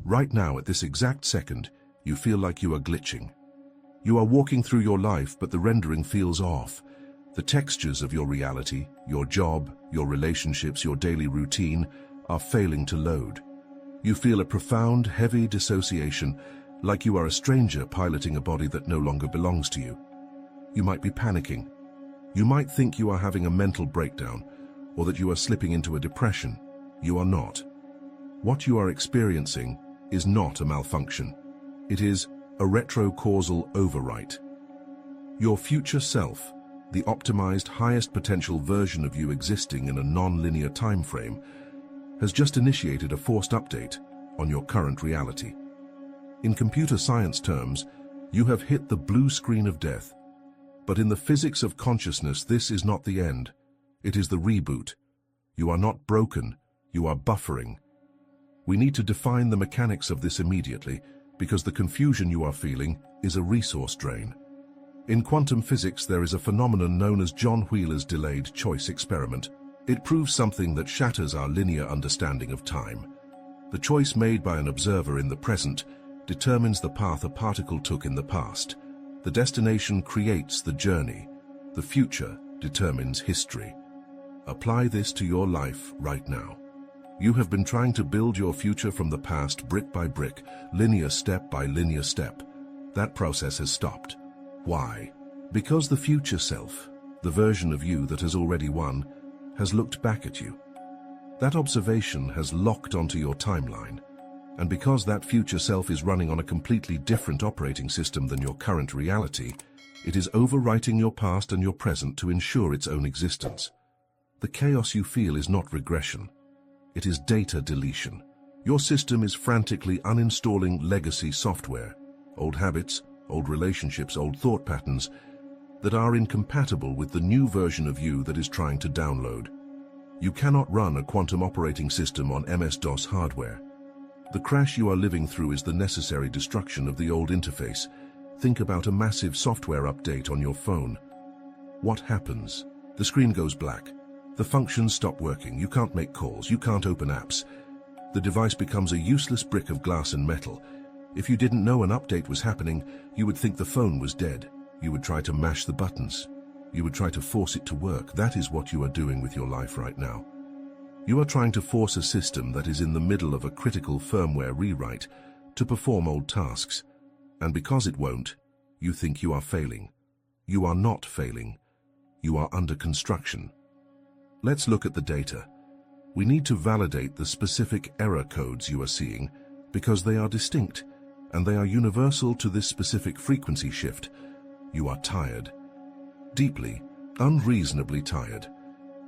Right now, at this exact second, you feel like you are glitching. You are walking through your life, but the rendering feels off. The textures of your reality, your job, your relationships, your daily routine are failing to load. You feel a profound, heavy dissociation, like you are a stranger piloting a body that no longer belongs to you. You might be panicking. You might think you are having a mental breakdown, or that you are slipping into a depression. You are not. What you are experiencing is not a malfunction. It is a retrocausal overwrite. Your future self, the optimized, highest potential version of you existing in a non-linear time frame, has just initiated a forced update on your current reality. In computer science terms, you have hit the blue screen of death. But in the physics of consciousness, this is not the end. It is the reboot. You are not broken, you are buffering. We need to define the mechanics of this immediately, because the confusion you are feeling is a resource drain. In quantum physics, there is a phenomenon known as John Wheeler's delayed choice experiment. It proves something that shatters our linear understanding of time. The choice made by an observer in the present determines the path a particle took in the past. The destination creates the journey. The future determines history. Apply this to your life right now. You have been trying to build your future from the past brick by brick, linear step by linear step. That process has stopped. Why? Because the future self, the version of you that has already won, has looked back at you. That observation has locked onto your timeline. And because that future self is running on a completely different operating system than your current reality, it is overwriting your past and your present to ensure its own existence. The chaos you feel is not regression. It is data deletion. Your system is frantically uninstalling legacy software, old habits, old relationships, old thought patterns that are incompatible with the new version of you that is trying to download. You cannot run a quantum operating system on MS-DOS hardware. The crash you are living through is the necessary destruction of the old interface. Think about a massive software update on your phone. What happens? The screen goes black. The functions stop working. You can't make calls. You can't open apps. The device becomes a useless brick of glass and metal. If you didn't know an update was happening, you would think the phone was dead. You would try to mash the buttons. You would try to force it to work. That is what you are doing with your life right now. You are trying to force a system that is in the middle of a critical firmware rewrite to perform old tasks. And because it won't, you think you are failing. You are not failing. You are under construction. Let's look at the data. We need to validate the specific error codes you are seeing because they are distinct and they are universal to this specific frequency shift. You are tired. Deeply, unreasonably tired.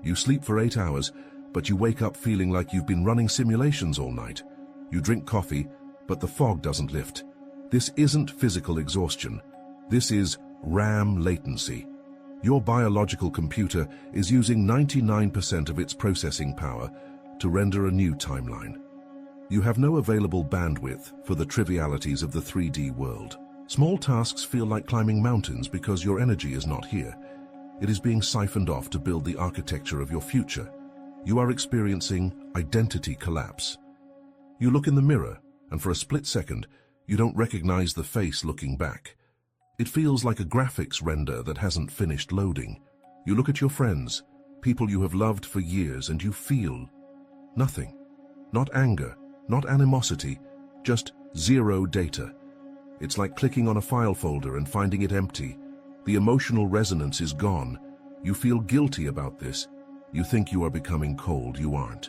You sleep for 8 hours, but you wake up feeling like you've been running simulations all night. You drink coffee, but the fog doesn't lift. This isn't physical exhaustion. This is RAM latency. Your biological computer is using 99% of its processing power to render a new timeline. You have no available bandwidth for the trivialities of the 3D world. Small tasks feel like climbing mountains because your energy is not here. It is being siphoned off to build the architecture of your future. You are experiencing identity collapse. You look in the mirror, and for a split second, you don't recognize the face looking back. It feels like a graphics render that hasn't finished loading. You look at your friends, people you have loved for years, and you feel nothing. Not anger, not animosity, just zero data. It's like clicking on a file folder and finding it empty. The emotional resonance is gone. You feel guilty about this. You think you are becoming cold. You aren't.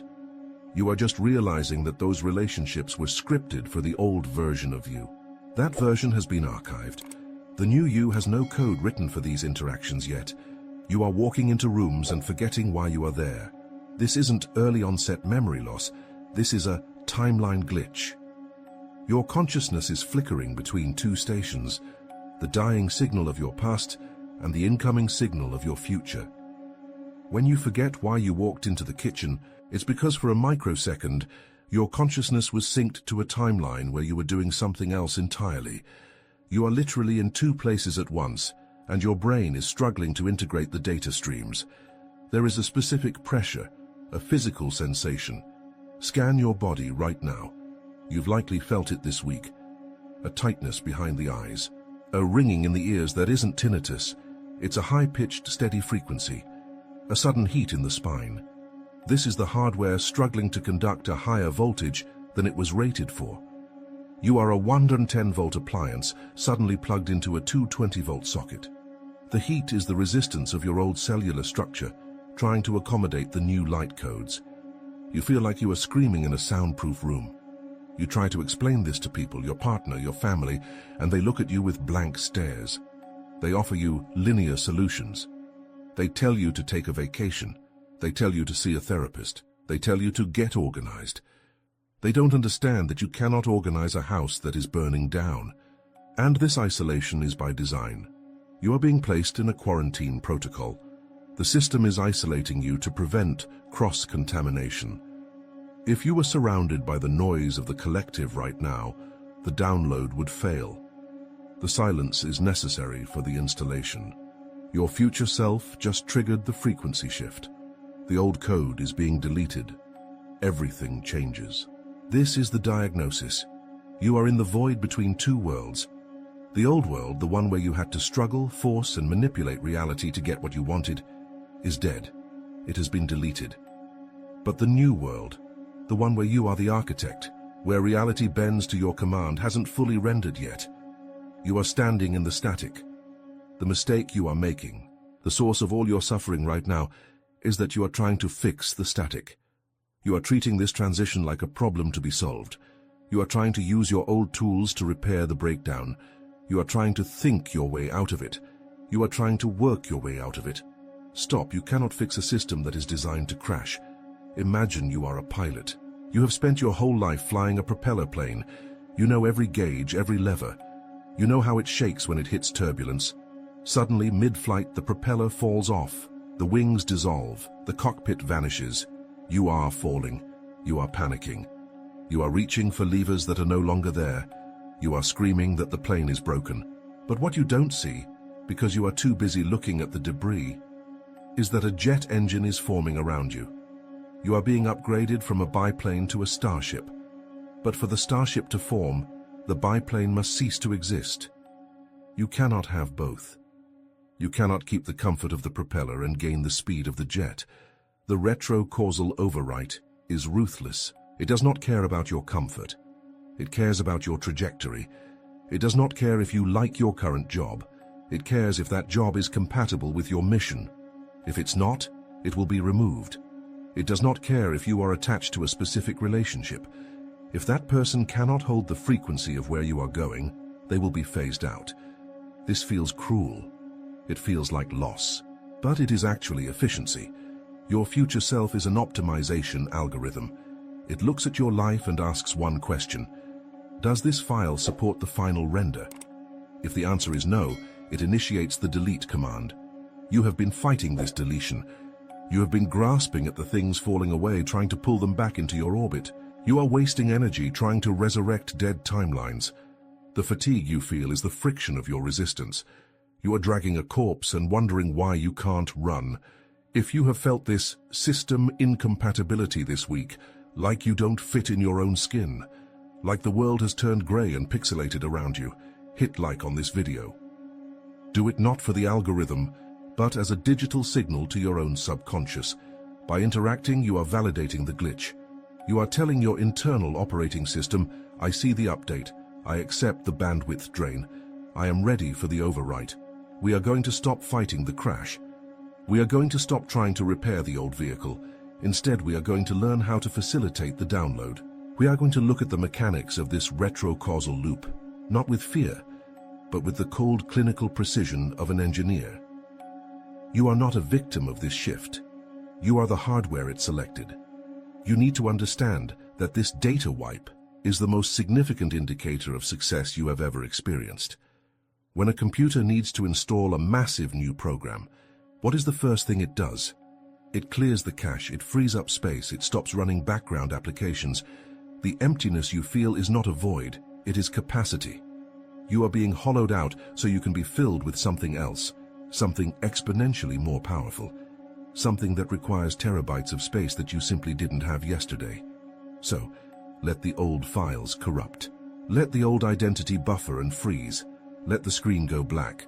You are just realizing that those relationships were scripted for the old version of you. That version has been archived. The new you has no code written for these interactions yet. You are walking into rooms and forgetting why you are there. This isn't early onset memory loss. This is a timeline glitch. Your consciousness is flickering between two stations, the dying signal of your past and the incoming signal of your future. When you forget why you walked into the kitchen, it's because for a microsecond, your consciousness was synced to a timeline where you were doing something else entirely. You are literally in two places at once, and your brain is struggling to integrate the data streams. There is a specific pressure, a physical sensation. Scan your body right now. You've likely felt it this week. A tightness behind the eyes, a ringing in the ears that isn't tinnitus. It's a high-pitched, steady frequency, a sudden heat in the spine. This is the hardware struggling to conduct a higher voltage than it was rated for. You are a 110-volt appliance suddenly plugged into a 220-volt socket. The heat is the resistance of your old cellular structure, trying to accommodate the new light codes. You feel like you are screaming in a soundproof room. You try to explain this to people, your partner, your family, and they look at you with blank stares. They offer you linear solutions. They tell you to take a vacation. They tell you to see a therapist. They tell you to get organized. They don't understand that you cannot organize a house that is burning down. And this isolation is by design. You are being placed in a quarantine protocol. The system is isolating you to prevent cross-contamination. If you were surrounded by the noise of the collective right now, the download would fail. The silence is necessary for the installation. Your future self just triggered the frequency shift. The old code is being deleted. Everything changes. This is the diagnosis. You are in the void between two worlds. The old world, the one where you had to struggle, force, and manipulate reality to get what you wanted, is dead. It has been deleted. But the new world, the one where you are the architect, where reality bends to your command, hasn't fully rendered yet. You are standing in the static. The mistake you are making, the source of all your suffering right now, is that you are trying to fix the static. You are treating this transition like a problem to be solved. You are trying to use your old tools to repair the breakdown. You are trying to think your way out of it. You are trying to work your way out of it. Stop, you cannot fix a system that is designed to crash. Imagine you are a pilot. You have spent your whole life flying a propeller plane. You know every gauge, every lever. You know how it shakes when it hits turbulence. Suddenly, mid-flight, the propeller falls off. The wings dissolve. The cockpit vanishes. You are falling. You are panicking. You are reaching for levers that are no longer there. You are screaming that the plane is broken. But what you don't see, because you are too busy looking at the debris, is that a jet engine is forming around you. You are being upgraded from a biplane to a starship. But for the starship to form, the biplane must cease to exist. You cannot have both. You cannot keep the comfort of the propeller and gain the speed of the jet. The retro-causal overwrite is ruthless. It does not care about your comfort. It cares about your trajectory. It does not care if you like your current job. It cares if that job is compatible with your mission. If it's not, it will be removed. It does not care if you are attached to a specific relationship. If that person cannot hold the frequency of where you are going, they will be phased out. This feels cruel. It feels like loss. But it is actually efficiency. Your future self is an optimization algorithm. It looks at your life and asks one question. Does this file support the final render? If the answer is no, it initiates the delete command. You have been fighting this deletion. You have been grasping at the things falling away, trying to pull them back into your orbit. You are wasting energy trying to resurrect dead timelines. The fatigue you feel is the friction of your resistance. You are dragging a corpse and wondering why you can't run. If you have felt this system incompatibility this week, like you don't fit in your own skin, like the world has turned gray and pixelated around you, hit like on this video. Do it not for the algorithm, but as a digital signal to your own subconscious. By interacting, you are validating the glitch. You are telling your internal operating system, I see the update, I accept the bandwidth drain, I am ready for the overwrite. We are going to stop fighting the crash. We are going to stop trying to repair the old vehicle. Instead, we are going to learn how to facilitate the download. We are going to look at the mechanics of this retro-causal loop, not with fear, but with the cold clinical precision of an engineer. You are not a victim of this shift. You are the hardware it selected. You need to understand that this data wipe is the most significant indicator of success you have ever experienced. When a computer needs to install a massive new program, what is the first thing it does? It clears the cache, it frees up space, it stops running background applications. The emptiness you feel is not a void, it is capacity. You are being hollowed out so you can be filled with something else, something exponentially more powerful, something that requires terabytes of space that you simply didn't have yesterday. So, Let the old files corrupt. Let the old identity buffer and freeze. Let the screen go black.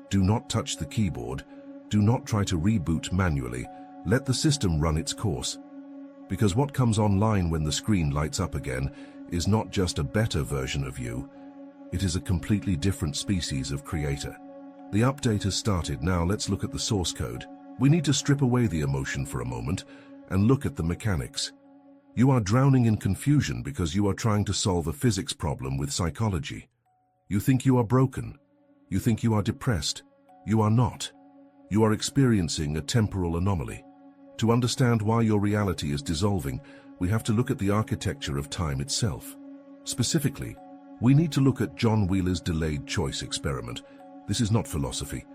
Do not touch the keyboard. Do not try to reboot manually. Let the system run its course. Because what comes online when the screen lights up again is not just a better version of you. It is a completely different species of creator. The update has started. Now let's look at the source code. We need to strip away the emotion for a moment and look at the mechanics. You are drowning in confusion because you are trying to solve a physics problem with psychology. You think you are broken. You think you are depressed. You are not. You are experiencing a temporal anomaly. To understand why your reality is dissolving, we have to look at the architecture of time itself. Specifically, we need to look at John Wheeler's delayed choice experiment. This is not philosophy.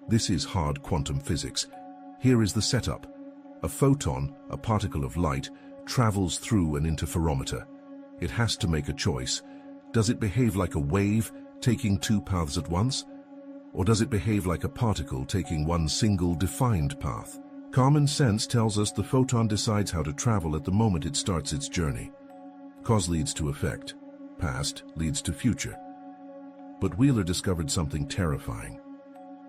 This is hard quantum physics. Here is the setup. A photon, a particle of light, travels through an interferometer. It has to make a choice. Does it behave like a wave, taking two paths at once? Or does it behave like a particle taking one single defined path? Common sense tells us the photon decides how to travel at the moment it starts its journey. Cause leads to effect. Past leads to future. But Wheeler discovered something terrifying.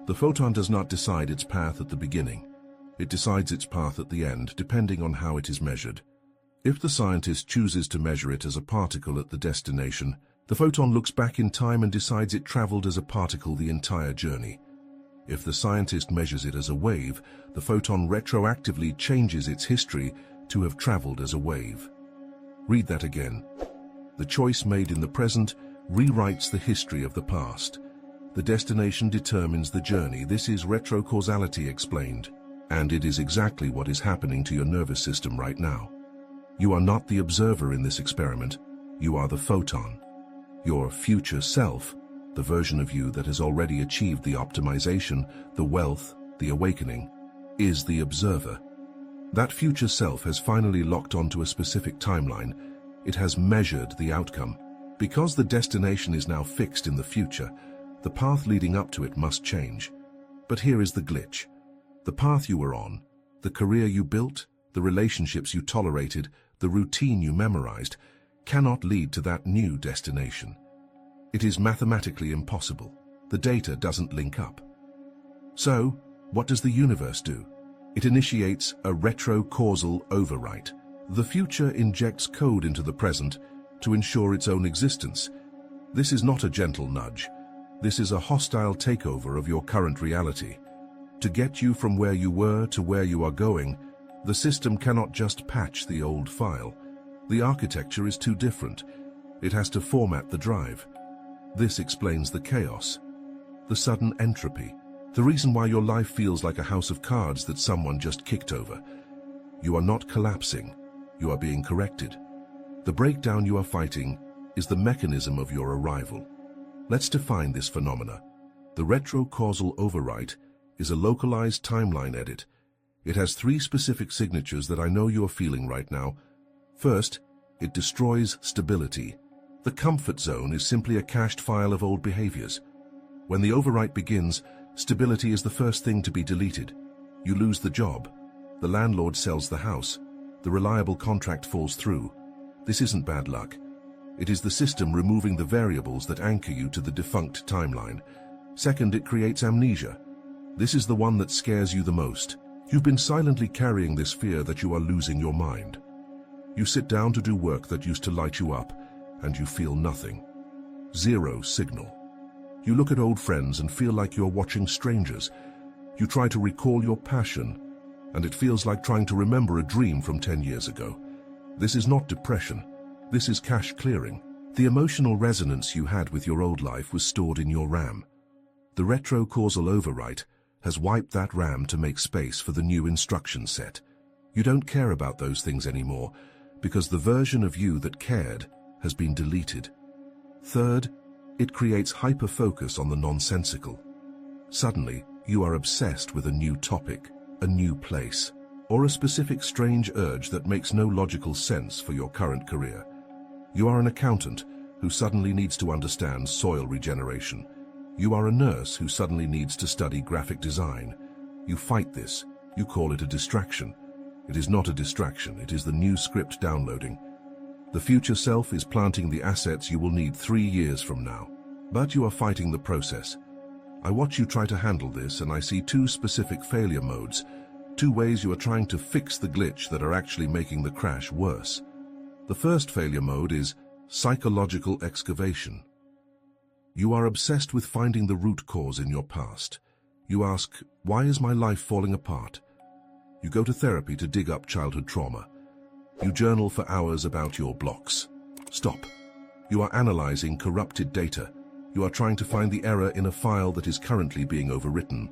The photon does not decide its path at the beginning. It decides its path at the end, depending on how it is measured. If the scientist chooses to measure it as a particle at the destination, the photon looks back in time and decides it traveled as a particle the entire journey. If the scientist measures it as a wave, the photon retroactively changes its history to have traveled as a wave. Read that again. The choice made in the present rewrites the history of the past. The destination determines the journey. This is retrocausality explained. And it is exactly what is happening to your nervous system right now. You are not the observer in this experiment. You are the photon. Your future self, the version of you that has already achieved the optimization, the wealth, the awakening, is the observer. That future self has finally locked onto a specific timeline. It has measured the outcome. Because the destination is now fixed in the future, the path leading up to it must change. But here is the glitch. The path you were on, the career you built, the relationships you tolerated, the routine you memorized, cannot lead to that new destination. It is mathematically impossible. The data doesn't link up. So, what does the universe do? It initiates a retrocausal overwrite. The future injects code into the present to ensure its own existence. This is not a gentle nudge. This is a hostile takeover of your current reality. To get you from where you were to where you are going, the system cannot just patch the old file. The architecture is too different. It has to format the drive. This explains the chaos, the sudden entropy, the reason why your life feels like a house of cards that someone just kicked over. You are not collapsing. You are being corrected. The breakdown you are fighting is the mechanism of your arrival. Let's define this phenomena. The retrocausal overwrite is a localized timeline edit. It has three specific signatures that I know you are feeling right now. First, it destroys stability. The comfort zone is simply a cached file of old behaviors. When the overwrite begins, stability is the first thing to be deleted. You lose the job. The landlord sells the house. The reliable contract falls through. This isn't bad luck. It is the system removing the variables that anchor you to the defunct timeline. Second, it creates amnesia. This is the one that scares you the most. You've been silently carrying this fear that you are losing your mind. You sit down to do work that used to light you up, and you feel nothing. Zero signal. You look at old friends and feel like you're watching strangers. You try to recall your passion, and it feels like trying to remember a dream from 10 years ago. This is not depression. This is cache clearing. The emotional resonance you had with your old life was stored in your RAM. The retrocausal overwrite has wiped that RAM to make space for the new instruction set. You don't care about those things anymore because the version of you that cared has been deleted. Third, it creates hyper-focus on the nonsensical. Suddenly, you are obsessed with a new topic, a new place, or a specific strange urge that makes no logical sense for your current career. You are an accountant who suddenly needs to understand soil regeneration. You are a nurse who suddenly needs to study graphic design. You fight this. You call it a distraction. It is not a distraction. It is the new script downloading. The future self is planting the assets you will need 3 years from now. But you are fighting the process. I watch you try to handle this, and I see 2 specific failure modes, 2 ways you are trying to fix the glitch that are actually making the crash worse. The first failure mode is psychological excavation. You are obsessed with finding the root cause in your past. You ask, why is my life falling apart? You go to therapy to dig up childhood trauma. You journal for hours about your blocks. Stop. You are analyzing corrupted data. You are trying to find the error in a file that is currently being overwritten.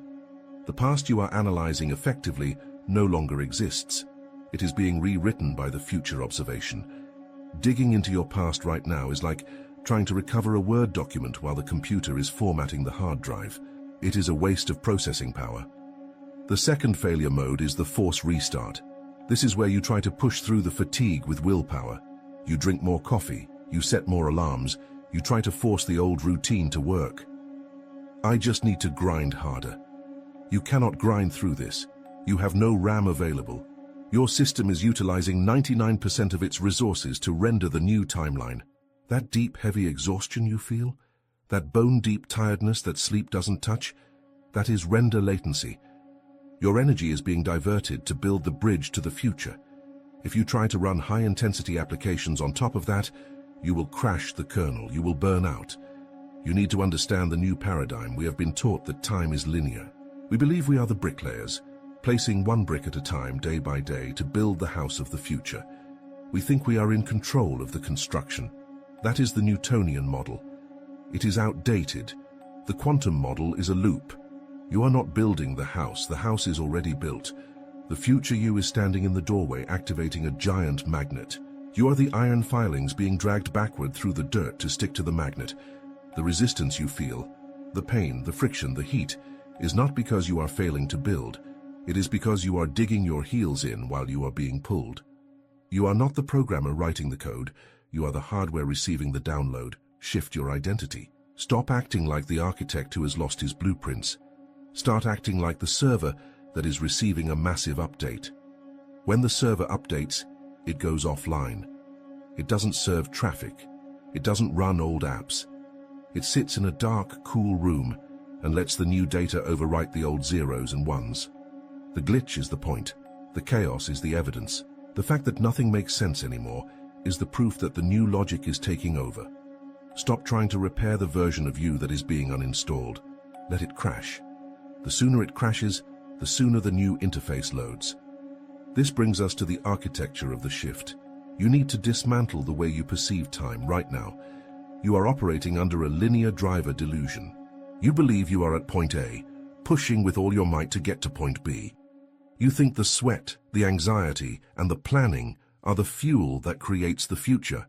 The past you are analyzing effectively no longer exists. It is being rewritten by the future observation. Digging into your past right now is like trying to recover a Word document while the computer is formatting the hard drive. It is a waste of processing power. The second failure mode is the force restart. This is where you try to push through the fatigue with willpower. You drink more coffee, you set more alarms, you try to force the old routine to work. I just need to grind harder. You cannot grind through this. You have no RAM available. Your system is utilizing 99% of its resources to render the new timeline. That deep, heavy exhaustion you feel, that bone-deep tiredness that sleep doesn't touch, that is render latency. Your energy is being diverted to build the bridge to the future. If you try to run high-intensity applications on top of that, you will crash the kernel, you will burn out. You need to understand the new paradigm. We have been taught that time is linear. We believe we are the bricklayers, placing one brick at a time, day by day, to build the house of the future. We think we are in control of the construction. That is the Newtonian model. It is outdated. The quantum model is a loop. You are not building the house is already built. The future you is standing in the doorway, activating a giant magnet. You are the iron filings being dragged backward through the dirt to stick to the magnet. The resistance you feel, the pain, the friction, the heat, is not because you are failing to build. It is because you are digging your heels in while you are being pulled. You are not the programmer writing the code. You are the hardware receiving the download. Shift your identity. Stop acting like the architect who has lost his blueprints. Start acting like the server that is receiving a massive update. When the server updates, it goes offline. It doesn't serve traffic. It doesn't run old apps. It sits in a dark, cool room and lets the new data overwrite the old zeros and ones. The glitch is the point. The chaos is the evidence. The fact that nothing makes sense anymore is the proof that the new logic is taking over. Stop trying to repair the version of you that is being uninstalled. Let it crash. The sooner it crashes, the sooner the new interface loads. This brings us to the architecture of the shift. You need to dismantle the way you perceive time right now. You are operating under a linear driver delusion. You believe you are at point A, pushing with all your might to get to point B. You think the sweat, the anxiety, and the planning are the fuel that creates the future.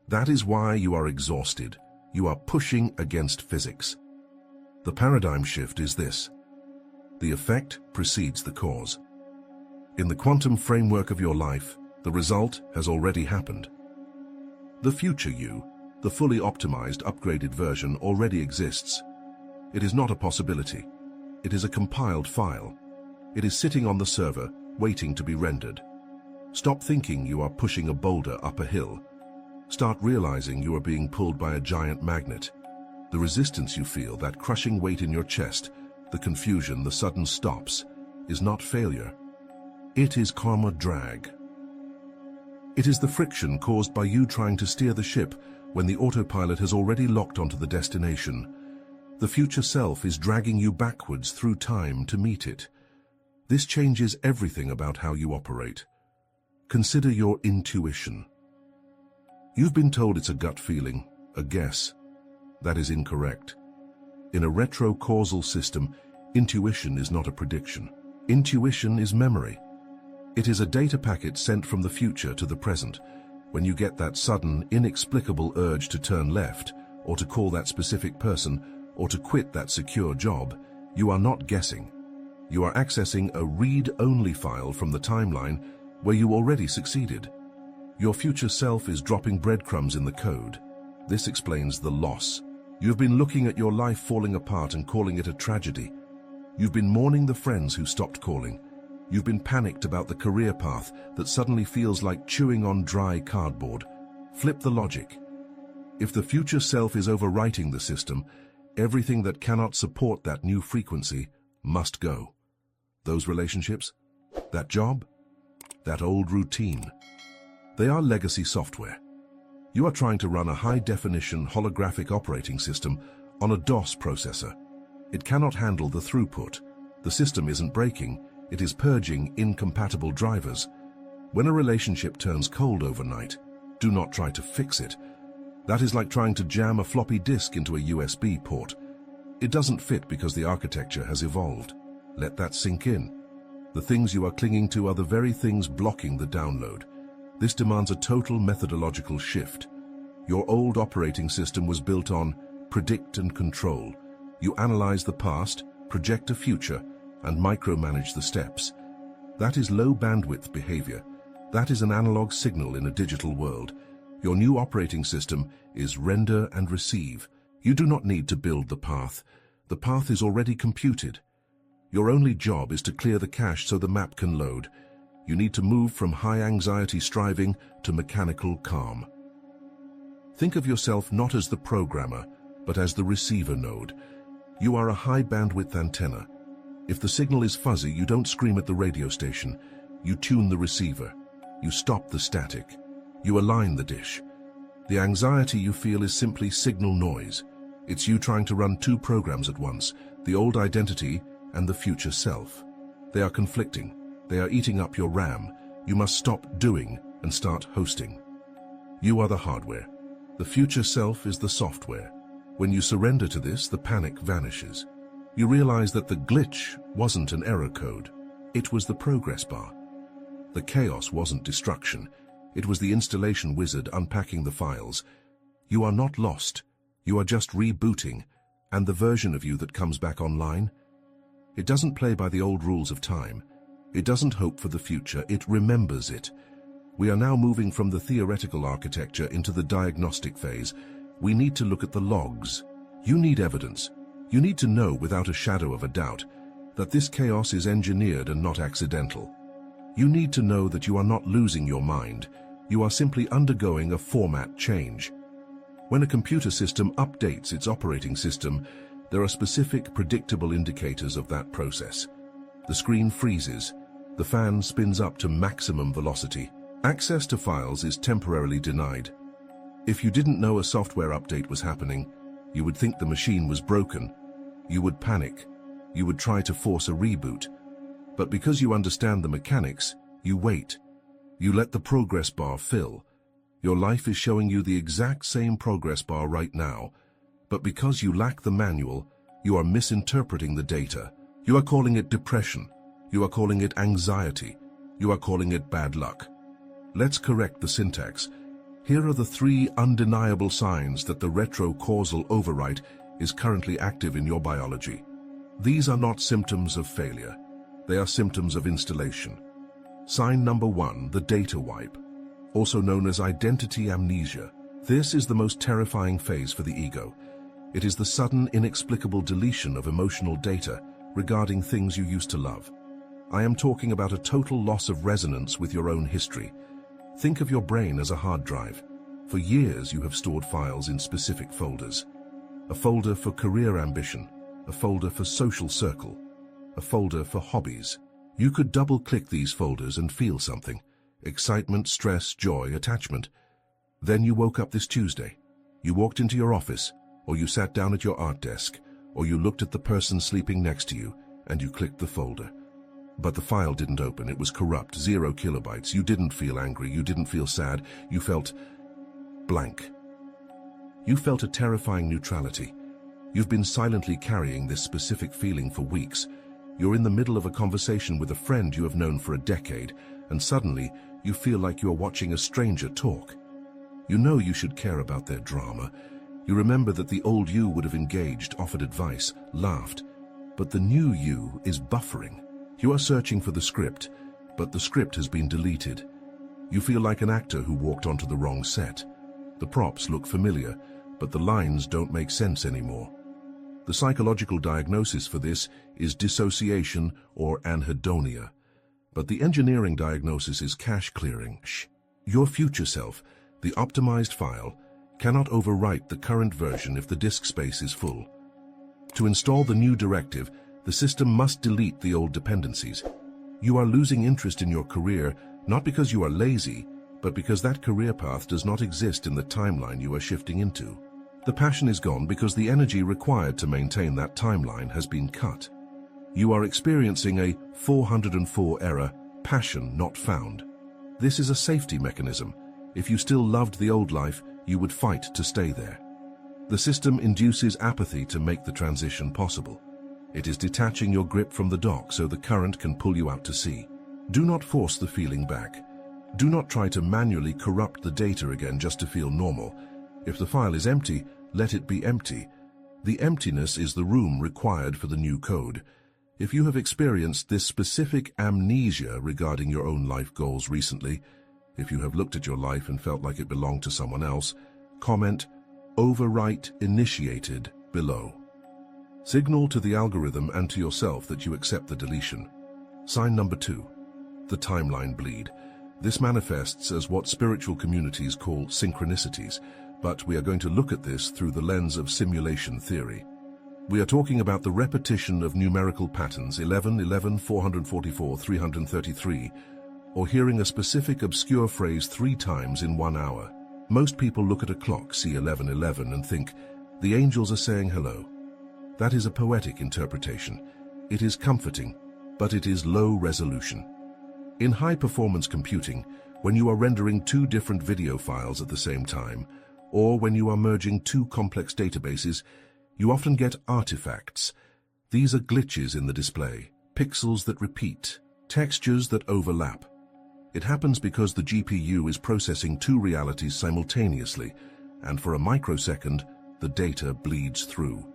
That is why you are exhausted. You are pushing against physics. The paradigm shift is this. The effect precedes the cause. In the quantum framework of your life, the result has already happened. The future you, the fully optimized, upgraded version, already exists. It is not a possibility. It is a compiled file. It is sitting on the server, waiting to be rendered. Stop thinking you are pushing a boulder up a hill. Start realizing you are being pulled by a giant magnet. The resistance you feel, that crushing weight in your chest, the confusion, the sudden stops, is not failure. It is karma drag. It is the friction caused by you trying to steer the ship when the autopilot has already locked onto the destination. The future self is dragging you backwards through time to meet it. This changes everything about how you operate. Consider your intuition. You've been told it's a gut feeling, a guess. That is incorrect. In a retro-causal system, intuition is not a prediction. Intuition is memory. It is a data packet sent from the future to the present. When you get that sudden, inexplicable urge to turn left, or to call that specific person, or to quit that secure job, you are not guessing. You are accessing a read-only file from the timeline where you already succeeded. Your future self is dropping breadcrumbs in the code. This explains the loss. You've been looking at your life falling apart and calling it a tragedy. You've been mourning the friends who stopped calling. You've been panicked about the career path that suddenly feels like chewing on dry cardboard. Flip the logic. If the future self is overwriting the system, everything that cannot support that new frequency must go. Those relationships, that job, that old routine, they are legacy software. You are trying to run a high-definition holographic operating system on a DOS processor. It cannot handle the throughput. The system isn't breaking, it is purging incompatible drivers. When a relationship turns cold overnight, do not try to fix it. That is like trying to jam a floppy disk into a USB port. It doesn't fit because the architecture has evolved. Let that sink in. The things you are clinging to are the very things blocking the download. This demands a total methodological shift. Your old operating system was built on predict and control. You analyze the past, project a future, and micromanage the steps. That is low bandwidth behavior. That is an analog signal in a digital world. Your new operating system is render and receive. You do not need to build the path. The path is already computed. Your only job is to clear the cache so the map can load. You need to move from high-anxiety striving to mechanical calm. Think of yourself not as the programmer, but as the receiver node. You are a high-bandwidth antenna. If the signal is fuzzy, you don't scream at the radio station. You tune the receiver. You stop the static. You align the dish. The anxiety you feel is simply signal noise. It's you trying to run two programs at once, the old identity and the future self. They are conflicting. They are eating up your RAM. You must stop doing and start hosting. You are the hardware. The future self is the software. When you surrender to this, the panic vanishes. You realize that the glitch wasn't an error code. It was the progress bar. The chaos wasn't destruction. It was the installation wizard unpacking the files. You are not lost. You are just rebooting. And the version of you that comes back online? It doesn't play by the old rules of time. It doesn't hope for the future. It remembers it. We are now moving from the theoretical architecture into the diagnostic phase. We need to look at the logs. You need evidence. You need to know without a shadow of a doubt that this chaos is engineered and not accidental. You need to know that you are not losing your mind. You are simply undergoing a format change. When a computer system updates its operating system, there are specific predictable indicators of that process. The screen freezes. The fan spins up to maximum velocity. Access to files is temporarily denied. If you didn't know a software update was happening, you would think the machine was broken. You would panic. You would try to force a reboot. But because you understand the mechanics, you wait. You let the progress bar fill. Your life is showing you the exact same progress bar right now. But because you lack the manual, you are misinterpreting the data. You are calling it depression. You are calling it anxiety. You are calling it bad luck. Let's correct the syntax. Here are the 3 undeniable signs that the retrocausal overwrite is currently active in your biology. These are not symptoms of failure. They are symptoms of installation. Sign number 1, the data wipe, also known as identity amnesia. This is the most terrifying phase for the ego. It is the sudden, inexplicable deletion of emotional data regarding things you used to love. I am talking about a total loss of resonance with your own history. Think of your brain as a hard drive. For years you have stored files in specific folders. A folder for career ambition, a folder for social circle, a folder for hobbies. You could double-click these folders and feel something. Excitement, stress, joy, attachment. Then you woke up this Tuesday. You walked into your office, or you sat down at your art desk, or you looked at the person sleeping next to you, and you clicked the folder. But the file didn't open. It was corrupt, 0 kilobytes. You didn't feel angry. You didn't feel sad. You felt blank. You felt a terrifying neutrality. You've been silently carrying this specific feeling for weeks. You're in the middle of a conversation with a friend you have known for a decade, and suddenly you feel like you're watching a stranger talk. You know you should care about their drama. You remember that the old you would have engaged, offered advice, laughed. But the new you is buffering. You are searching for the script, but the script has been deleted. You feel like an actor who walked onto the wrong set. The props look familiar, but the lines don't make sense anymore. The psychological diagnosis for this is dissociation or anhedonia, but the engineering diagnosis is cache clearing. Your future self, The optimized file cannot overwrite the current version if the disk space is full. To install the new directive, the system must delete the old dependencies. You are losing interest in your career not because you are lazy, but because that career path does not exist in the timeline you are shifting into. The passion is gone because the energy required to maintain that timeline has been cut. You are experiencing a 404 error, passion not found. This is a safety mechanism. If you still loved the old life, you would fight to stay there. The system induces apathy to make the transition possible. It is detaching your grip from the dock so the current can pull you out to sea. Do not force the feeling back. Do not try to manually corrupt the data again just to feel normal. If the file is empty, let it be empty. The emptiness is the room required for the new code. If you have experienced this specific amnesia regarding your own life goals recently, if you have looked at your life and felt like it belonged to someone else, comment "Overwrite initiated" below. Signal to the algorithm and to yourself that you accept the deletion. Sign number 2. The timeline bleed. This manifests as what spiritual communities call synchronicities, but we are going to look at this through the lens of simulation theory. We are talking about the repetition of numerical patterns 11, 11, 444, 333, or hearing a specific obscure phrase 3 times in 1 hour. Most people look at a clock, see 11:11, and think, the angels are saying hello. That is a poetic interpretation. It is comforting, but it is low resolution. In high-performance computing, when you are rendering 2 different video files at the same time, or when you are merging 2 complex databases, you often get artifacts. These are glitches in the display, pixels that repeat, textures that overlap. It happens because the GPU is processing 2 realities simultaneously, and for a microsecond, the data bleeds through.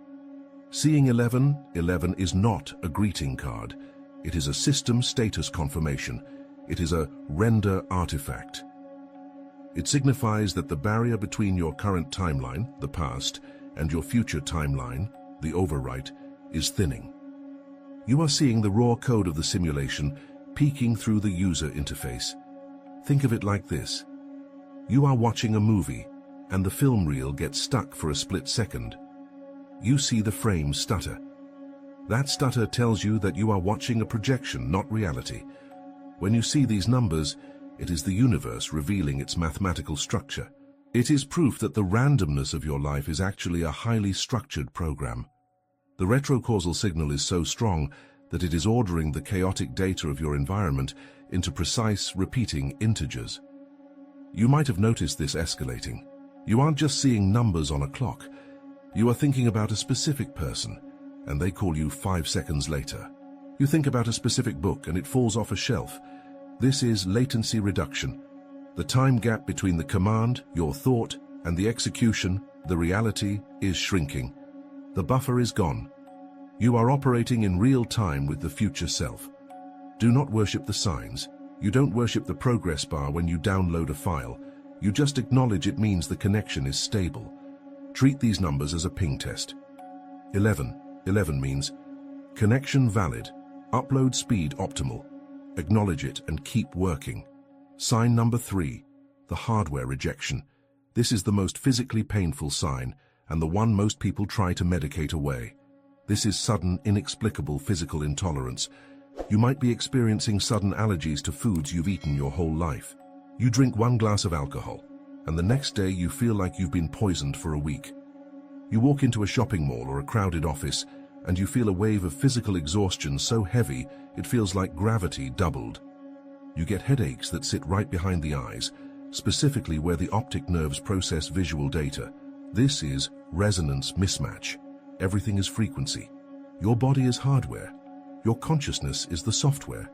Seeing 11:11 is not a greeting card. It is a system status confirmation. It is a render artifact. It signifies that the barrier between your current timeline, the past, and your future timeline, the overwrite, is thinning. You are seeing the raw code of the simulation peeking through the user interface. Think of it like this. You are watching a movie, and the film reel gets stuck for a split second. You see the frame stutter. That stutter tells you that you are watching a projection, not reality. When you see these numbers, it is the universe revealing its mathematical structure. It is proof that the randomness of your life is actually a highly structured program. The retrocausal signal is so strong that it is ordering the chaotic data of your environment into precise, repeating integers. You might have noticed this escalating. You aren't just seeing numbers on a clock. You are thinking about a specific person, and they call you 5 seconds later. You think about a specific book and it falls off a shelf. This is latency reduction. The time gap between the command, your thought, and the execution, the reality, is shrinking. The buffer is gone. You are operating in real time with the future self. Do not worship the signs. You don't worship the progress bar when you download a file. You just acknowledge it means the connection is stable. Treat these numbers as a ping test. 11 means connection valid, upload speed optimal. Acknowledge it and keep working. Sign number 3, the hardware rejection. This is the most physically painful sign and the one most people try to medicate away. This is sudden, inexplicable physical intolerance. You might be experiencing sudden allergies to foods you've eaten your whole life. You drink 1 glass of alcohol, and the next day you feel like you've been poisoned for a week. You walk into a shopping mall or a crowded office, and you feel a wave of physical exhaustion so heavy it feels like gravity doubled. You get headaches that sit right behind the eyes, specifically where the optic nerves process visual data. This is resonance mismatch. Everything is frequency. Your body is hardware. Your consciousness is the software.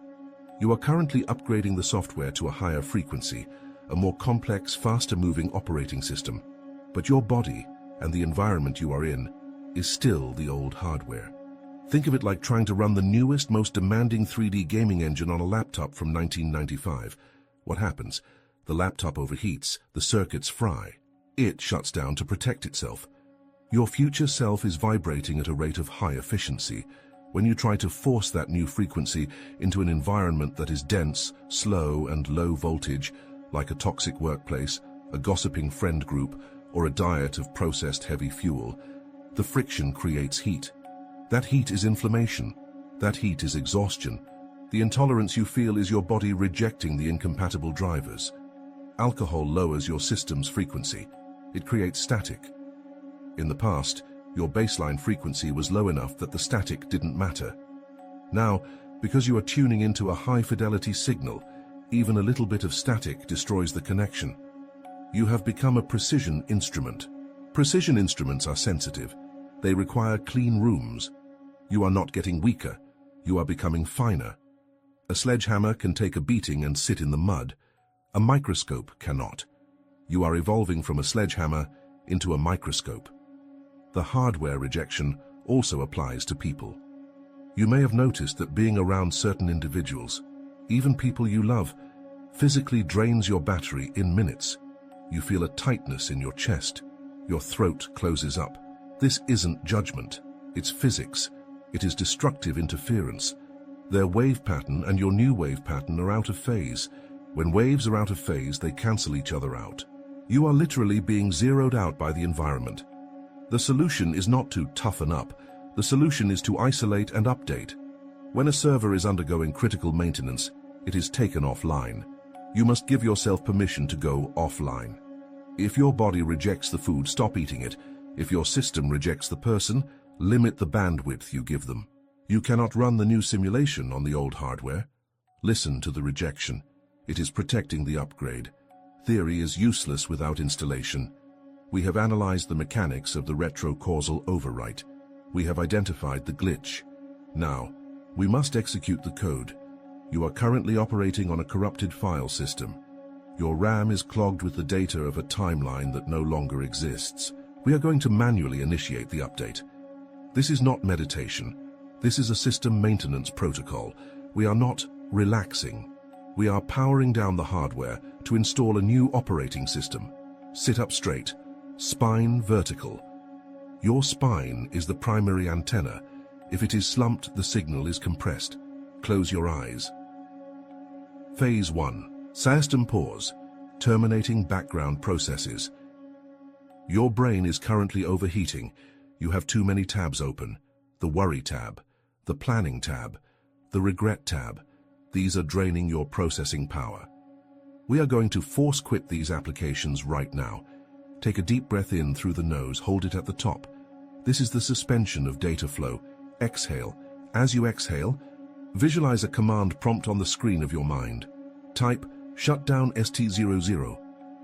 You are currently upgrading the software to a higher frequency, a more complex, faster-moving operating system. But your body and the environment you are in is still the old hardware. Think of it like trying to run the newest, most demanding 3D gaming engine on a laptop from 1995. What happens? The laptop overheats, the circuits fry. It shuts down to protect itself. Your future self is vibrating at a rate of high efficiency. When you try to force that new frequency into an environment that is dense, slow, and low voltage, like a toxic workplace, a gossiping friend group, or a diet of processed heavy fuel, the friction creates heat. That heat is inflammation. That heat is exhaustion. The intolerance you feel is your body rejecting the incompatible drivers. Alcohol lowers your system's frequency. It creates static. In the past, your baseline frequency was low enough that the static didn't matter. Now, because you are tuning into a high-fidelity signal, even a little bit of static destroys the connection. You have become a precision instrument. Precision instruments are sensitive. They require clean rooms. You are not getting weaker. You are becoming finer. A sledgehammer can take a beating and sit in the mud. A microscope cannot. You are evolving from a sledgehammer into a microscope. The hardware rejection also applies to people. You may have noticed that being around certain individuals, even people you love, physically drains your battery in minutes. You feel a tightness in your chest. Your throat closes up. This isn't judgment. It's physics. It is destructive interference. Their wave pattern and your new wave pattern are out of phase. When waves are out of phase, they cancel each other out. You are literally being zeroed out by the environment. The solution is not to toughen up. The solution is to isolate and update. When a server is undergoing critical maintenance, it is taken offline. You must give yourself permission to go offline. If your body rejects the food, stop eating it. If your system rejects the person, limit the bandwidth you give them. You cannot run the new simulation on the old hardware. Listen to the rejection. It is protecting the upgrade. Theory is useless without installation. We have analyzed the mechanics of the retrocausal overwrite. We have identified the glitch. Now, we must execute the code. You are currently operating on a corrupted file system. Your RAM is clogged with the data of a timeline that no longer exists. We are going to manually initiate the update. This is not meditation. This is a system maintenance protocol. We are not relaxing. We are powering down the hardware to install a new operating system. Sit up straight. Spine vertical. Your spine is the primary antenna. If it is slumped, the signal is compressed. Close your eyes. Phase 1. System pause. Terminating background processes. Your brain is currently overheating. You have too many tabs open. The worry tab, the planning tab, the regret tab. These are draining your processing power. We are going to force quit these applications right now. Take a deep breath in through the nose, hold it at the top. This is the suspension of data flow. Exhale. As you exhale, visualize a command prompt on the screen of your mind. Type, shut down ST00.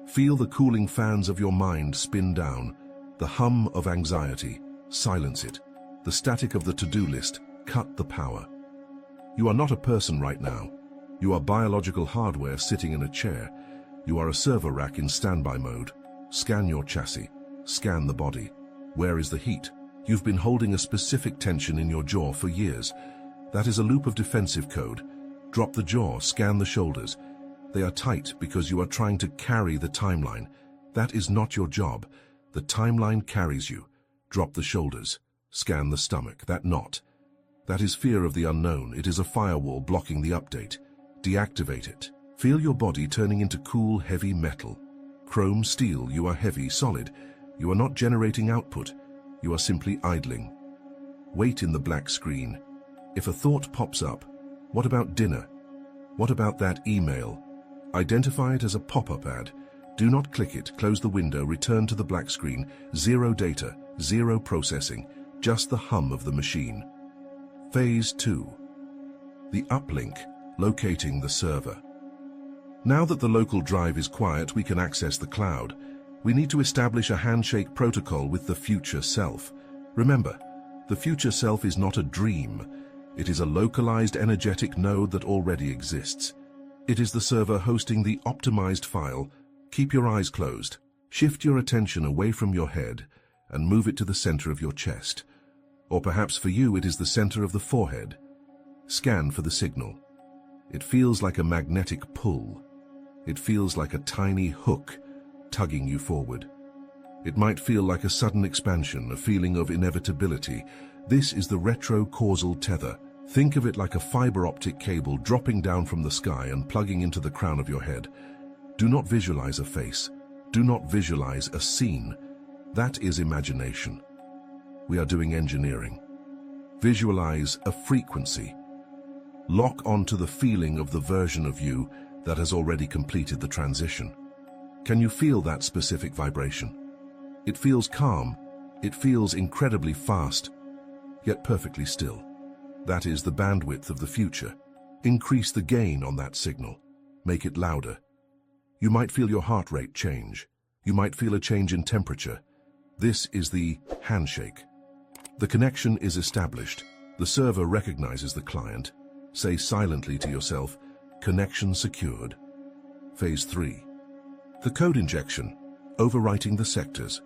Feel the cooling fans of your mind spin down. The hum of anxiety, silence it. The static of the to-do list, cut the power. You are not a person right now. You are biological hardware sitting in a chair. You are a server rack in standby mode. Scan your chassis. Scan the body. Where is the heat? You've been holding a specific tension in your jaw for years. That is a loop of defensive code. Drop the jaw, scan the shoulders. They are tight because you are trying to carry the timeline. That is not your job. The timeline carries you. Drop the shoulders. Scan the stomach. That is fear of the unknown. It is a firewall blocking the update. Deactivate it. Feel your body turning into cool, heavy metal. Chrome steel, you are heavy, solid. You are not generating output. You are simply idling. Wait in the black screen. If a thought pops up, what about dinner? What about that email? Identify it as a pop-up ad. Do not click it, close the window, return to the black screen. Zero data, zero processing, just the hum of the machine. Phase 2. The uplink, locating the server. Now that the local drive is quiet, we can access the cloud. We need to establish a handshake protocol with the future self. Remember, the future self is not a dream. It is a localized energetic node that already exists. It is the server hosting the optimized file. Keep your eyes closed. Shift your attention away from your head and move it to the center of your chest. Or perhaps for you, it is the center of the forehead. Scan for the signal. It feels like a magnetic pull. It feels like a tiny hook tugging you forward. It might feel like a sudden expansion, a feeling of inevitability. This is the retrocausal tether. Think of it like a fiber optic cable dropping down from the sky and plugging into the crown of your head. Do not visualize a face. Do not visualize a scene. That is imagination. We are doing engineering. Visualize a frequency. Lock onto the feeling of the version of you that has already completed the transition. Can you feel that specific vibration? It feels calm. It feels incredibly fast, yet perfectly still. That is the bandwidth of the future. Increase the gain on that signal. Make it louder. You might feel your heart rate change. You might feel a change in temperature. This is the handshake. The connection is established. The server recognizes the client. Say silently to yourself, connection secured. Phase 3. The code injection, overwriting the sectors.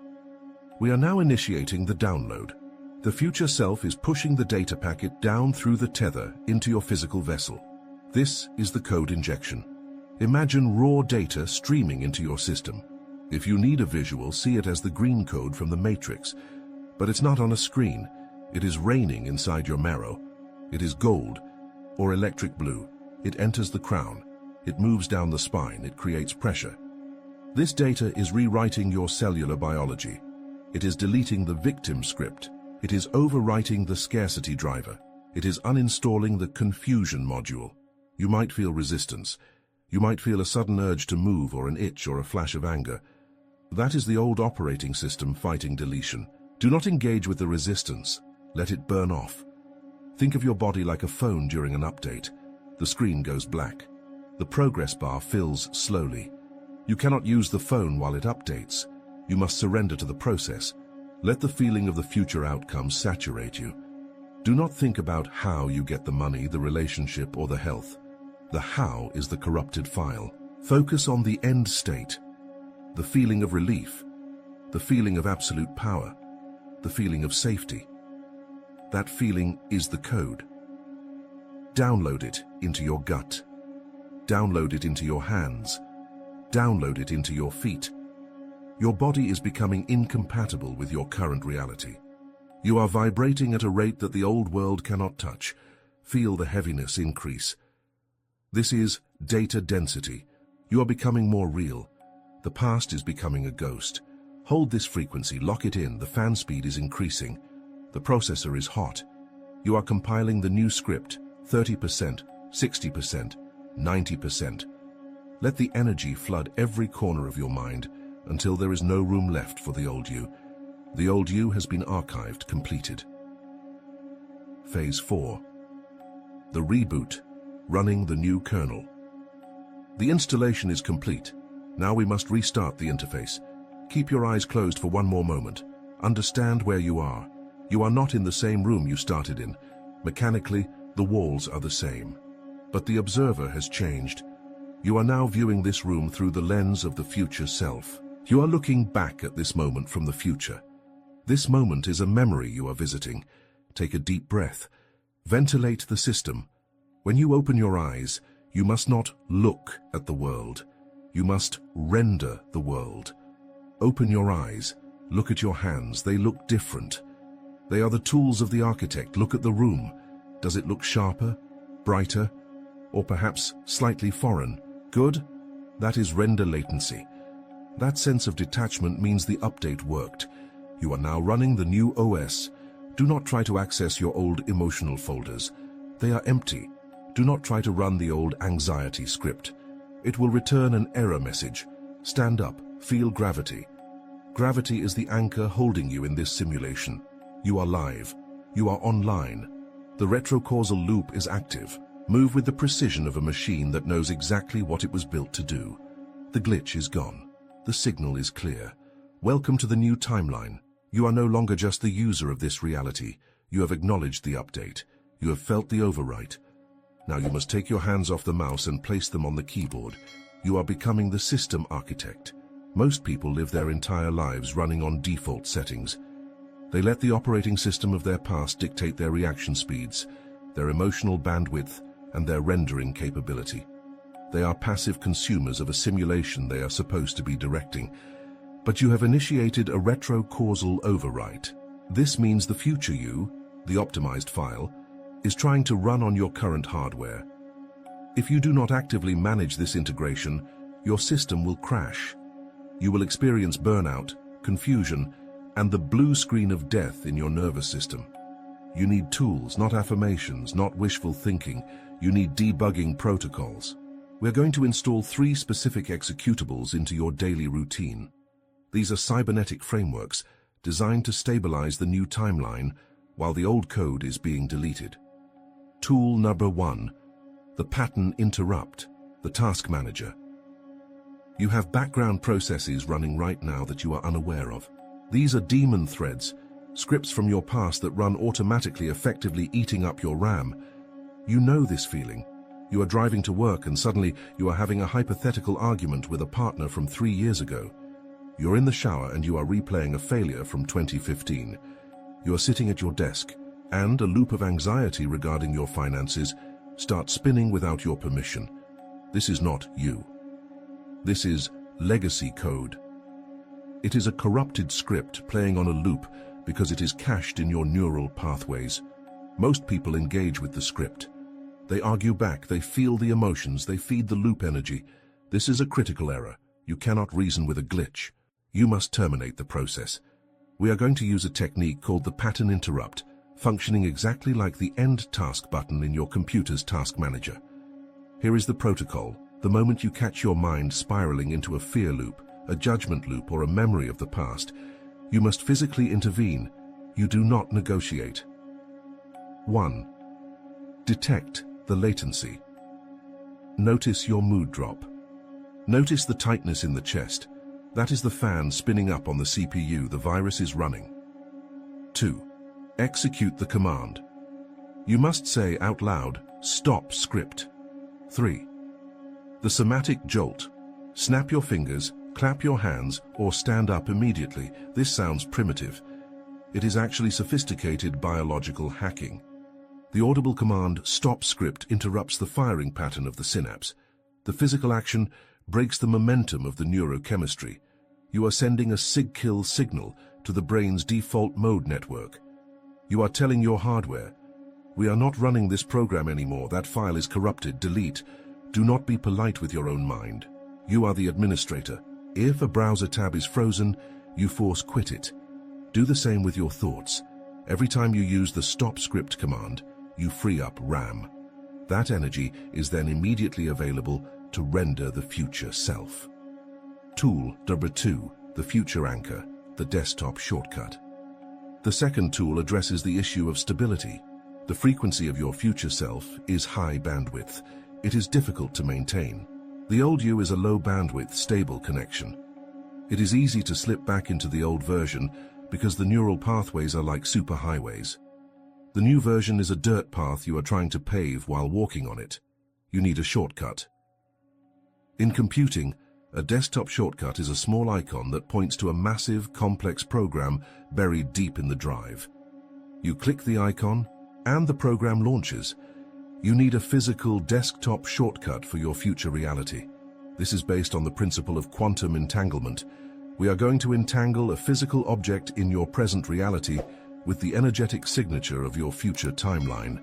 We are now initiating the download. The future self is pushing the data packet down through the tether into your physical vessel. This is the code injection. Imagine raw data streaming into your system. If you need a visual, see it as the green code from the matrix. But it's not on a screen. It is raining inside your marrow. It is gold or electric blue. It enters the crown. It moves down the spine. It creates pressure. This data is rewriting your cellular biology. It is deleting the victim script. It is overwriting the scarcity driver. It is uninstalling the confusion module. You might feel resistance. You might feel a sudden urge to move or an itch or a flash of anger. That is the old operating system fighting deletion. Do not engage with the resistance. Let it burn off. Think of your body like a phone during an update. The screen goes black. The progress bar fills slowly. You cannot use the phone while it updates. You must surrender to the process. Let the feeling of the future outcomes saturate you. Do not think about how you get the money, the relationship, or the health. The how is the corrupted file. Focus on the end state. The feeling of relief. The feeling of absolute power. The feeling of safety. That feeling is the code. Download it into your gut. Download it into your hands. Download it into your feet. Your body is becoming incompatible with your current reality. You are vibrating at a rate that the old world cannot touch. Feel the heaviness increase. This is data density. You are becoming more real. The past is becoming a ghost. Hold this frequency, lock it in. The fan speed is increasing. The processor is hot. You are compiling the new script, 30%, 60%, 90%. Let the energy flood every corner of your mind until there is no room left for the old you. The old you has been archived, completed. Phase 4. The reboot, running the new kernel. The installation is complete. Now we must restart the interface. Keep your eyes closed for one more moment. Understand where you are. You are not in the same room you started in. Mechanically, the walls are the same. But the observer has changed. You are now viewing this room through the lens of the future self. You are looking back at this moment from the future. This moment is a memory you are visiting. Take a deep breath. Ventilate the system. When you open your eyes, you must not look at the world. You must render the world. Open your eyes. Look at your hands. They look different. They are the tools of the architect. Look at the room. Does it look sharper, brighter, or perhaps slightly foreign? Good? That is render latency. That sense of detachment means the update worked. You are now running the new OS. Do not try to access your old emotional folders. They are empty. Do not try to run the old anxiety script. It will return an error message. Stand up. Feel gravity. Gravity is the anchor holding you in this simulation. You are live. You are online. The retrocausal loop is active. Move with the precision of a machine that knows exactly what it was built to do. The glitch is gone. The signal is clear. Welcome to the new timeline. You are no longer just the user of this reality. You have acknowledged the update. You have felt the overwrite. Now you must take your hands off the mouse and place them on the keyboard. You are becoming the system architect. Most people live their entire lives running on default settings. They let the operating system of their past dictate their reaction speeds, their emotional bandwidth, and their rendering capability. They are passive consumers of a simulation they are supposed to be directing. But you have initiated a retrocausal overwrite. This means the future you, the optimized file, is trying to run on your current hardware. If you do not actively manage this integration, your system will crash. You will experience burnout, confusion, and the blue screen of death in your nervous system. You need tools, not affirmations, not wishful thinking. You need debugging protocols. We're going to install 3 specific executables into your daily routine. These are cybernetic frameworks designed to stabilize the new timeline while the old code is being deleted. Tool number 1, the pattern interrupt, the task manager. You have background processes running right now that you are unaware of. These are daemon threads, scripts from your past that run automatically, effectively eating up your RAM. You know this feeling. You are driving to work and suddenly you are having a hypothetical argument with a partner from 3 years ago. You're in the shower and you are replaying a failure from 2015. You are sitting at your desk and a loop of anxiety regarding your finances starts spinning without your permission. This is not you. This is legacy code. It is a corrupted script playing on a loop because it is cached in your neural pathways. Most people engage with the script. They argue back, they feel the emotions, they feed the loop energy. This is a critical error. You cannot reason with a glitch. You must terminate the process. We are going to use a technique called the pattern interrupt, functioning exactly like the end task button in your computer's task manager. Here is the protocol. The moment you catch your mind spiraling into a fear loop, a judgment loop, or a memory of the past, you must physically intervene. You do not negotiate. 1. Detect the latency. Notice your mood drop. Notice the tightness in the chest. That is the fan spinning up on the CPU. The virus is running. 2. Execute the command. You must say out loud, "Stop script." 3. The somatic jolt. Snap your fingers, clap your hands, or stand up immediately. This sounds primitive. It is actually sophisticated biological hacking. The audible command, "Stop script," interrupts the firing pattern of the synapse. The physical action breaks the momentum of the neurochemistry. You are sending a sig-kill signal to the brain's default mode network. You are telling your hardware, "We are not running this program anymore. That file is corrupted. Delete." Do not be polite with your own mind. You are the administrator. If a browser tab is frozen, you force quit it. Do the same with your thoughts. Every time you use the stop script command, you free up RAM. That energy is then immediately available to render the future self. Tool number 2, the future anchor, the desktop shortcut. The second tool addresses the issue of stability. The frequency of your future self is high bandwidth. It is difficult to maintain. The old you is a low bandwidth, stable connection. It is easy to slip back into the old version because the neural pathways are like superhighways. The new version is a dirt path you are trying to pave while walking on it. You need a shortcut. In computing, a desktop shortcut is a small icon that points to a massive, complex program buried deep in the drive. You click the icon, and the program launches. You need a physical desktop shortcut for your future reality. This is based on the principle of quantum entanglement. We are going to entangle a physical object in your present reality with the energetic signature of your future timeline.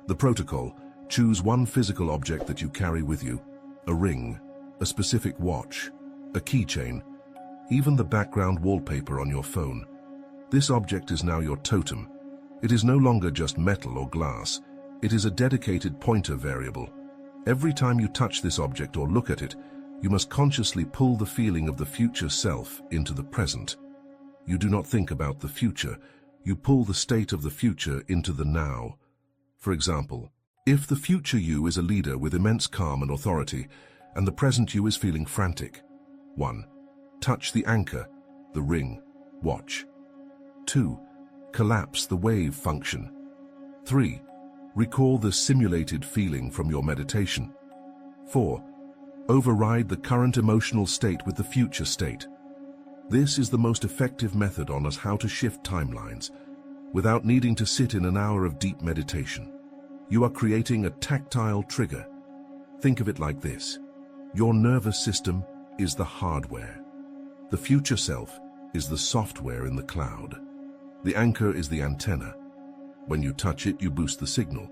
The protocol: choose one physical object that you carry with you. A ring, a specific watch, a keychain, even the background wallpaper on your phone. This object is now your totem. It is no longer just metal or glass. It is a dedicated pointer variable. Every time you touch this object or look at it, you must consciously pull the feeling of the future self into the present. You do not think about the future. You pull the state of the future into the now. For example, if the future you is a leader with immense calm and authority, and the present you is feeling frantic. 1. Touch the anchor, the ring, watch. 2. Collapse the wave function. 3. Recall the simulated feeling from your meditation. 4. Override the current emotional state with the future state. This is the most effective method on us how to shift timelines without needing to sit in an hour of deep meditation. You are creating a tactile trigger. Think of it like this. Your nervous system is the hardware. The future self is the software in the cloud. The anchor is the antenna. When you touch it, you boost the signal.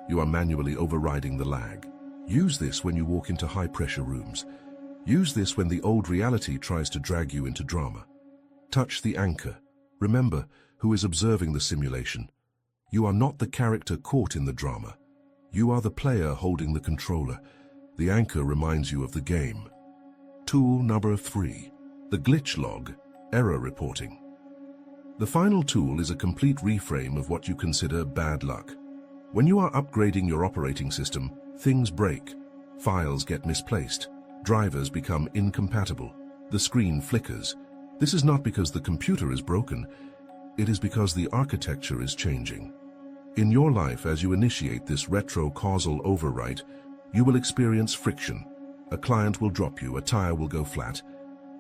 You are manually overriding the lag. Use this when you walk into high-pressure rooms. Use this when the old reality tries to drag you into drama. Touch the anchor. Remember who is observing the simulation. You are not the character caught in the drama. You are the player holding the controller. The anchor reminds you of the game. Tool number 3. The glitch log, error reporting. The final tool is a complete reframe of what you consider bad luck. When you are upgrading your operating system, things break. Files get misplaced. Drivers become incompatible. The screen flickers. This is not because the computer is broken. It is because the architecture is changing. In your life, as you initiate this retro-causal overwrite, you will experience friction. A client will drop you, a tire will go flat.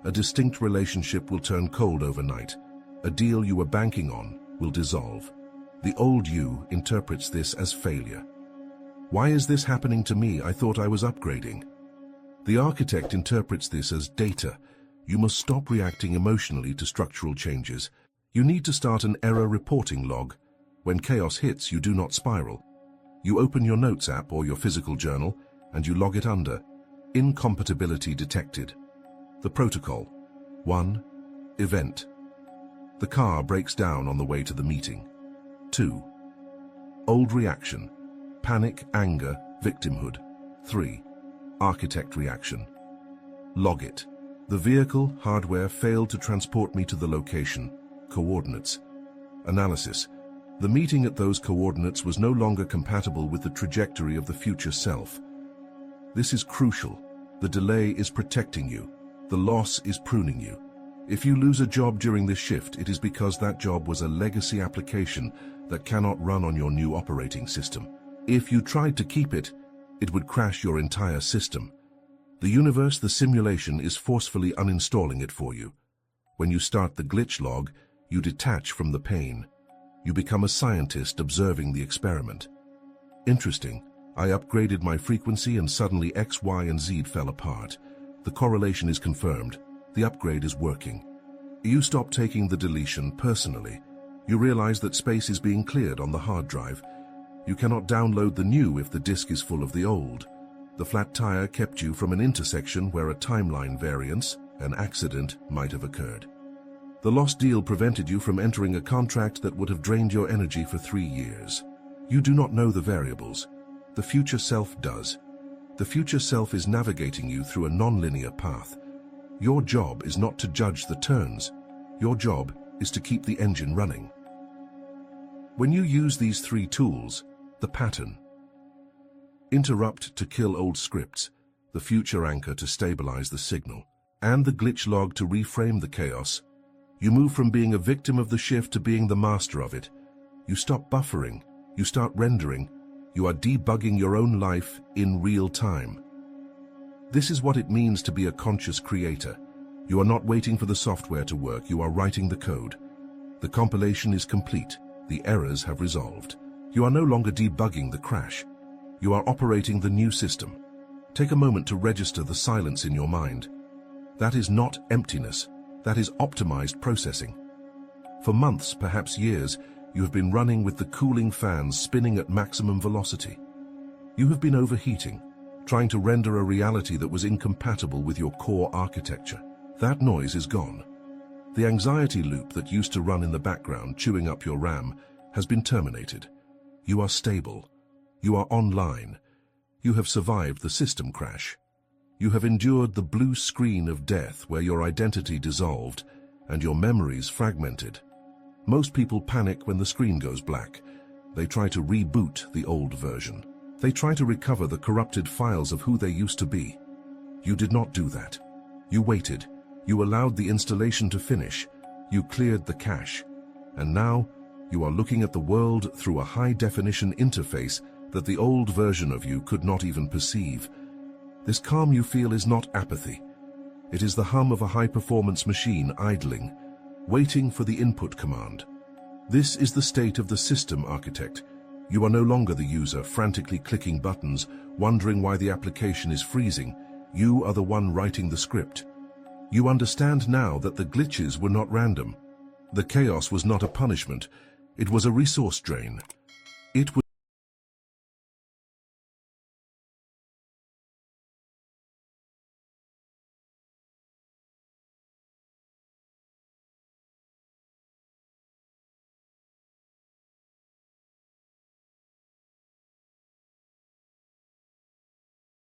A distinct relationship will turn cold overnight. A deal you were banking on will dissolve. The old you interprets this as failure. Why is this happening to me? I thought I was upgrading. The architect interprets this as data. You must stop reacting emotionally to structural changes. You need to start an error reporting log. When chaos hits, you do not spiral. You open your notes app or your physical journal and you log it under incompatibility detected. The protocol. 1. Event. The car breaks down on the way to the meeting. 2. Old reaction. Panic, anger, victimhood. 3. Architect reaction. Log it. The vehicle, hardware failed to transport me to the location. Coordinates. Analysis. The meeting at those coordinates was no longer compatible with the trajectory of the future self. This is crucial. The delay is protecting you. The loss is pruning you. If you lose a job during this shift, it is because that job was a legacy application that cannot run on your new operating system. If you tried to keep it, it would crash your entire system. The universe, the simulation, is forcefully uninstalling it for you. When you start the glitch log, you detach from the pain. You become a scientist observing the experiment. Interesting. I upgraded my frequency and suddenly X, Y, and Z fell apart. The correlation is confirmed. The upgrade is working. You stop taking the deletion personally. You realize that space is being cleared on the hard drive. You cannot download the new if the disk is full of the old. The flat tire kept you from an intersection where a timeline variance, an accident, might have occurred. The lost deal prevented you from entering a contract that would have drained your energy for 3 years. You do not know the variables. The future self does. The future self is navigating you through a non-linear path. Your job is not to judge the turns. Your job is to keep the engine running. When you use these 3 tools, the pattern. Interrupt to kill old scripts, the future anchor to stabilize the signal, and the glitch log to reframe the chaos, you move from being a victim of the shift to being the master of it. You stop buffering, you start rendering, you are debugging your own life in real time. This is what it means to be a conscious creator. You are not waiting for the software to work, you are writing the code. The compilation is complete, the errors have resolved. You are no longer debugging the crash. You are operating the new system. Take a moment to register the silence in your mind. That is not emptiness, that is optimized processing. For months, perhaps years, you have been running with the cooling fans spinning at maximum velocity. You have been overheating, trying to render a reality that was incompatible with your core architecture. That noise is gone. The anxiety loop that used to run in the background, chewing up your RAM, has been terminated. You are stable. You are online. You have survived the system crash. You have endured the blue screen of death where your identity dissolved and your memories fragmented. Most people panic when the screen goes black. They try to reboot the old version. They try to recover the corrupted files of who they used to be. You did not do that. You waited. You allowed the installation to finish. You cleared the cache. And now, you are looking at the world through a high-definition interface that the old version of you could not even perceive. This calm you feel is not apathy. It is the hum of a high-performance machine idling, waiting for the input command. This is the state of the system architect. You are no longer the user frantically clicking buttons, wondering why the application is freezing. You are the one writing the script. You understand now that the glitches were not random. The chaos was not a punishment. It was a resource drain. It was